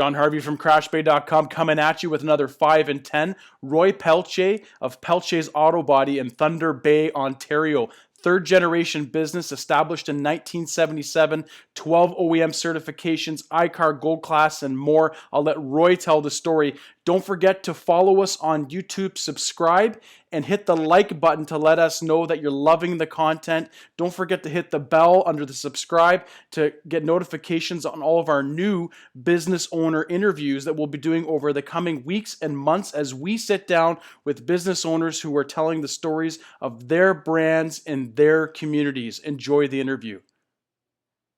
John Harvey from CrashBay.com coming at you with another 5 and 10. Roy Pelletier of Pelletiers Auto Body in Thunder Bay, Ontario. Third generation business established in 1977, 12 OEM certifications, iCar Gold Class, and more. I'll let Roy tell the story. Don't forget to follow us on YouTube, subscribe, and hit the like button to let us know that you're loving the content. Don't forget to hit the bell under the subscribe to get notifications on all of our new business owner interviews that we'll be doing over the coming weeks and months as we sit down with business owners who are telling the stories of their brands and their communities. Enjoy the interview.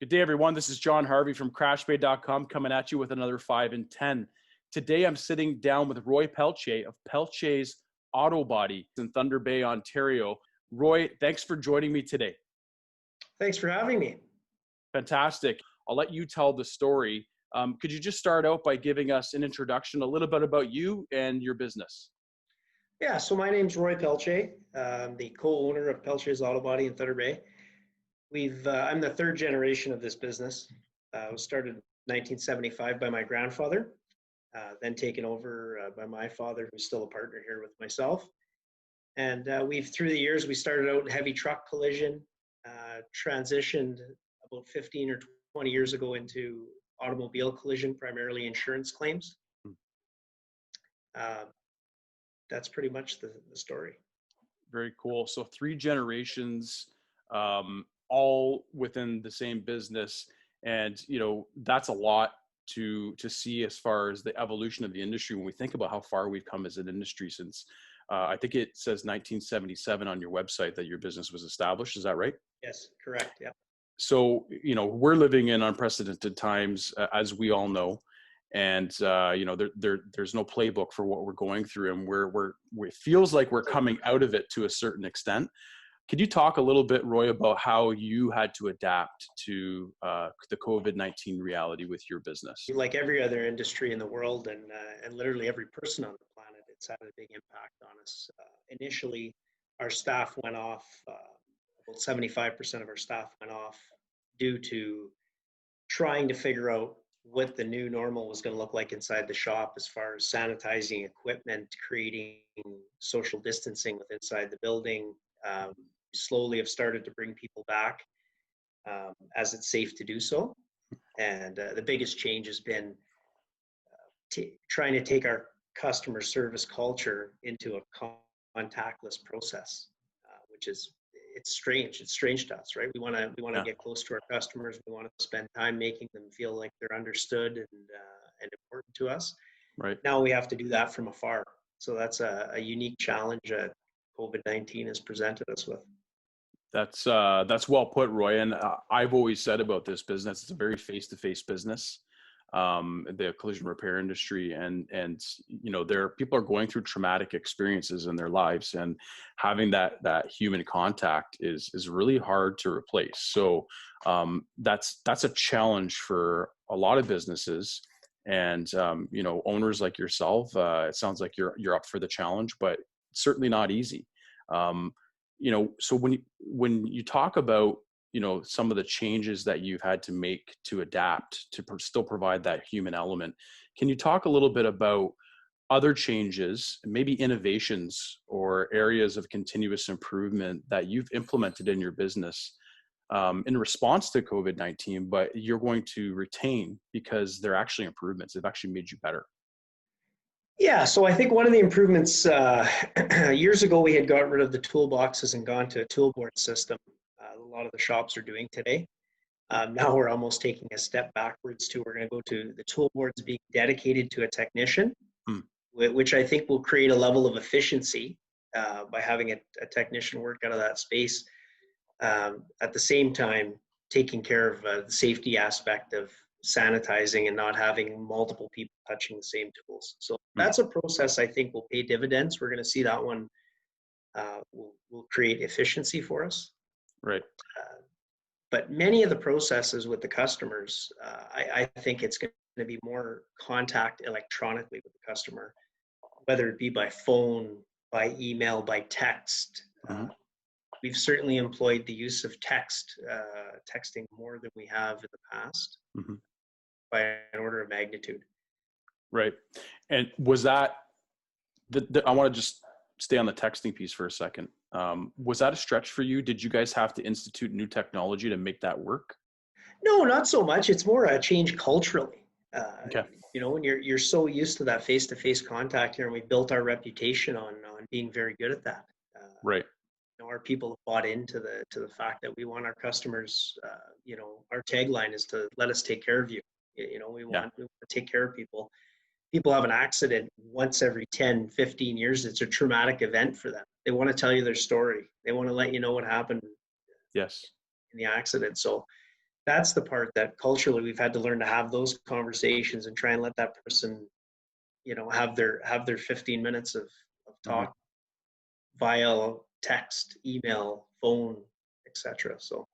Good day, everyone. This is John Harvey from CrashBay.com coming at you with another 5 and 10. Today, I'm sitting down with Roy Pelletier of Pelletiers Auto Body in Thunder Bay, Ontario. Roy, thanks for joining me today. Thanks for having me. Fantastic. I'll let you tell the story. Could you just start out by giving us an introduction, a little bit about you and your business? Yeah, so my name's Roy Pelletier. I'm the co-owner of Pelletiers Auto Body in Thunder Bay. I'm the third generation of this business. It was started in 1975 by my grandfather, then taken over by my father, who's still a partner here with myself. And through the years, we started out in heavy truck collision, transitioned about 15 or 20 years ago into automobile collision, primarily insurance claims. That's pretty much the story. Very cool. So 3 generations, all within the same business, and that's a lot to see as far as the evolution of the industry. When we think about how far we've come as an industry since, I think it says 1977 on your website that your business was established. Is that right? Yes, correct. Yeah. So we're living in unprecedented times, as we all know. And there's no playbook for what we're going through, and it feels like we're coming out of it to a certain extent. Could you talk a little bit, Roy, about how you had to adapt to the COVID-19 reality with your business? Like every other industry in the world, and literally every person on the planet, it's had a big impact on us. Initially, our staff went off. About 75% of our staff went off due to trying to figure out what the new normal was going to look like inside the shop as far as sanitizing equipment, creating social distancing with inside the building. Slowly have started to bring people back as it's safe to do so. And the biggest change has been trying to take our customer service culture into a contactless process, which is it's strange. It's strange to us, right? We want to get close to our customers. We want to spend time making them feel like they're understood and important to us. Right. Now we have to do that from afar. So that's a unique challenge that COVID-19 has presented us with. That's well put, Roy. And I've always said about this business, it's a very face-to-face business. The collision repair industry, and people are going through traumatic experiences in their lives, and having that human contact is really hard to replace. So that's a challenge for a lot of businesses, and owners like yourself. It sounds like you're up for the challenge, but certainly not easy. So when you talk about some of the changes that you've had to make to adapt to still provide that human element, can you talk a little bit about other changes, maybe innovations or areas of continuous improvement that you've implemented in your business in response to COVID-19, but you're going to retain because they're actually improvements? They've actually made you better. Yeah, so I think one of the improvements years ago, we had got rid of the toolboxes and gone to a toolboard system. A lot of the shops are doing today. Now we're almost taking a step backwards we're going to go to the toolboards being dedicated to a technician, which I think will create a level of efficiency by having a technician work out of that space. At the same time, taking care of the safety aspect of sanitizing and not having multiple people touching the same tools. So that's a process I think will pay dividends. We're going to see that one will create efficiency for us. Right. But many of the processes with the customers, I think it's going to be more contact electronically with the customer, whether it be by phone, by email, by text. We've certainly employed the use of texting more than we have in the past by an order of magnitude. Right. And was that I want to just stay on the texting piece for a second. Was that a stretch for you? Did you guys have to institute new technology to make that work? No, not so much. It's more a change culturally. Uh, Okay. when you're so used to that face-to-face contact here, and we built our reputation on being very good at that. Right. Our people have bought into the fact that we want our customers. Our tagline is to let us take care of you. Yeah. We want to take care of people. People have an accident once every 10, 15 years. It's a traumatic event for them. They want to tell you their story. They want to let you know what happened Yes. in the accident. So that's the part that culturally we've had to learn to have those conversations and try and let that person, have their 15 minutes of Hmm. talk via text, email, phone, etc. So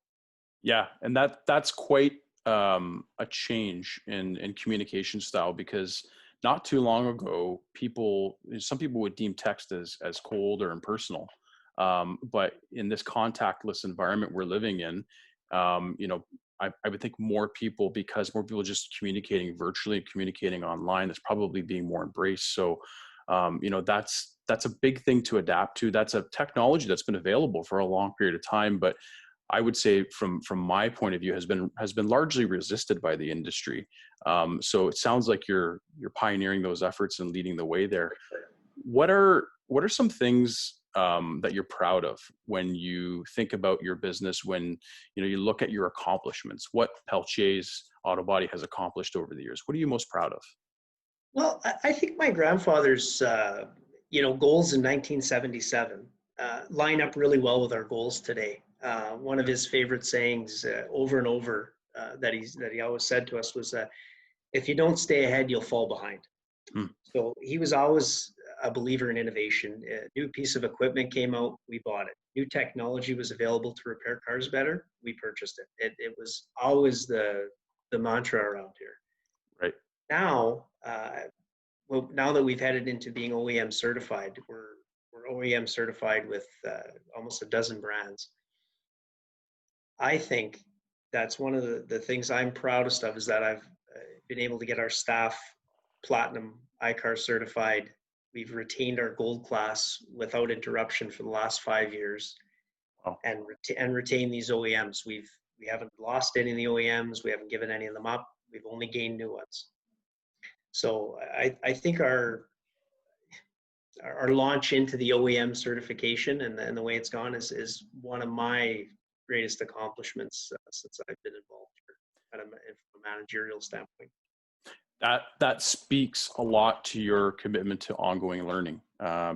Yeah, and that's quite a change in communication style, because not too long ago, some people would deem text as cold or impersonal, but in this contactless environment we're living in, you know, I would think more people, because more people just communicating virtually, communicating online, that's probably being more embraced. So, that's a big thing to adapt to. That's a technology that's been available for a long period of time, but I would say from my point of view has been largely resisted by the industry. So it sounds like you're pioneering those efforts and leading the way there. What are some things that you're proud of when you think about your business? When you look at your accomplishments, what Pelletiers Auto Body has accomplished over the years. What are you most proud of? well, I think my grandfather's goals in 1977 line up really well with our goals today. One of his favorite sayings over and over that he always said to us was, "If you don't stay ahead, you'll fall behind." Hmm. So he was always a believer in innovation. A new piece of equipment came out, we bought it. New technology was available to repair cars better, we purchased it. It was always the mantra around here. Right. Now, now that we've headed into being OEM certified, we're OEM certified with almost a dozen brands. I think that's one of the things I'm proudest of, is that I've been able to get our staff platinum ICAR certified. We've retained our gold class without interruption for the last 5 years, Wow. and retain these OEMs. We haven't lost any of the OEMs. We haven't given any of them up. We've only gained new ones. So I think our launch into the OEM certification and the way it's gone is one of my greatest accomplishments since I've been involved here from a managerial standpoint. That speaks a lot to your commitment to ongoing learning,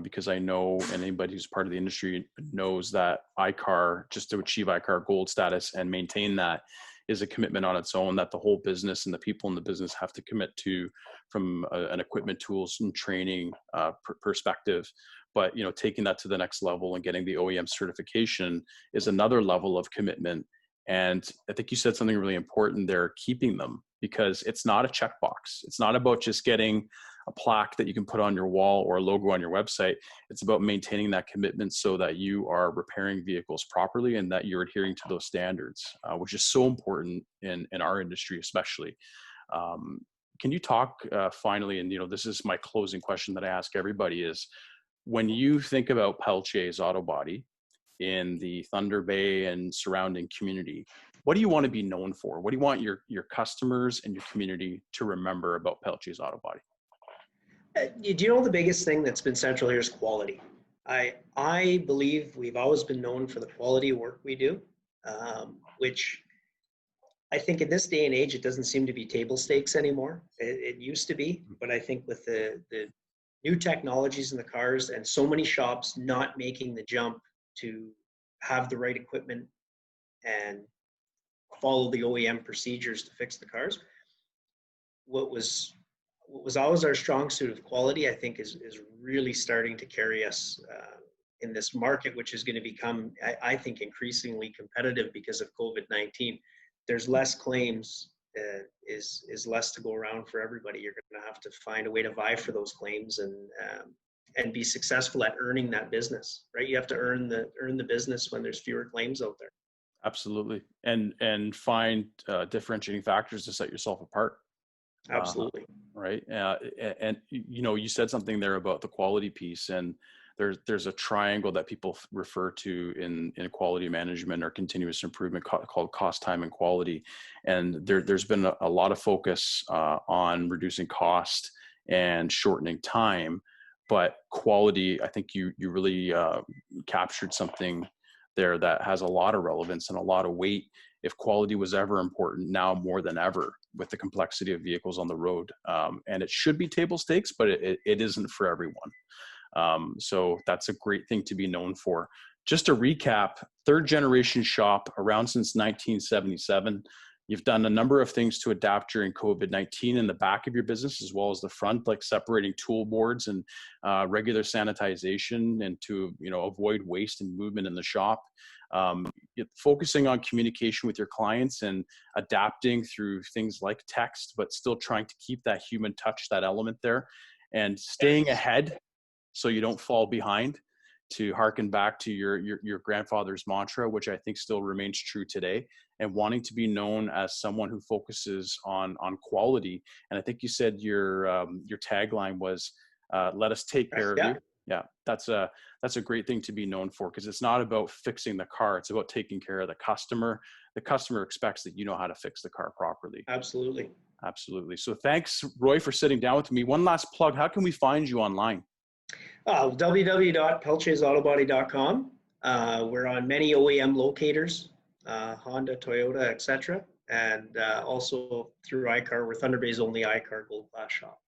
because I know anybody who's part of the industry knows that ICAR, just to achieve ICAR gold status and maintain that, is a commitment on its own that the whole business and the people in the business have to commit to, from an equipment, tools, and training perspective. But taking that to the next level and getting the OEM certification is another level of commitment. And I think you said something really important there, keeping them, because it's not a checkbox. It's not about just getting a plaque that you can put on your wall or a logo on your website. It's about maintaining that commitment so that you are repairing vehicles properly and that you're adhering to those standards, which is so important in our industry, especially. Um, can you talk finally, and this is my closing question that I ask everybody, is when you think about Pelletiers Auto Body in the Thunder Bay and surrounding community, what do you want to be known for? What do you want your customers and your community to remember about Pelletiers Auto Body? Do you know the biggest thing that's been central here is quality? I believe we've always been known for the quality of work we do, which I think in this day and age, it doesn't seem to be table stakes anymore. It used to be, but I think with the new technologies in the cars and so many shops not making the jump to have the right equipment and follow the OEM procedures to fix the cars, what was always our strong suit of quality, I think, is really starting to carry us in this market, which is going to become, I think, increasingly competitive because of COVID-19. There's less claims, is less to go around for everybody. You're going to have to find a way to vie for those claims and be successful at earning that business, right? You have to earn the business when there's fewer claims out there. Absolutely. And find differentiating factors to set yourself apart. Absolutely. Right. And you said something there about the quality piece, and there's a triangle that people refer to in quality management or continuous improvement called cost, time, and quality. And there's been a lot of focus on reducing cost and shortening time, but quality, I think you really captured something there that has a lot of relevance and a lot of weight. If quality was ever important, now more than ever with the complexity of vehicles on the road. And it should be table stakes, but it isn't for everyone. So that's a great thing to be known for. Just to recap, third generation shop around since 1977. You've done a number of things to adapt during COVID-19 in the back of your business as well as the front, like separating tool boards and regular sanitization, and to avoid waste and movement in the shop. Focusing on communication with your clients and adapting through things like text, but still trying to keep that human touch, that element there, and staying ahead so you don't fall behind, to harken back to your grandfather's mantra, which I think still remains true today, and wanting to be known as someone who focuses on quality. And I think you said your tagline was, let us take care of you. Yeah, that's a great thing to be known for, because it's not about fixing the car, it's about taking care of the customer. The customer expects that you know how to fix the car properly. Absolutely. So thanks, Roy, for sitting down with me. One last plug: how can we find you online? www.pelletierautobody.com. We're on many OEM locators, Honda, Toyota, etc. And also through iCar. We're Thunder Bay's only iCar Gold Class shop.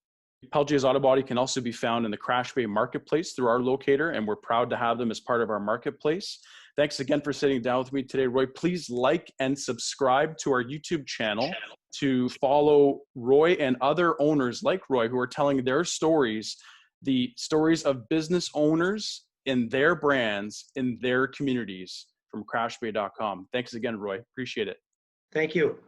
Pelletiers Auto Body can also be found in the Crash Bay Marketplace through our locator, and we're proud to have them as part of our marketplace. Thanks again for sitting down with me today, Roy. Please like and subscribe to our YouTube channel to follow Roy and other owners like Roy who are telling their stories, the stories of business owners in their brands, in their communities, from crashbay.com. Thanks again, Roy. Appreciate it. Thank you.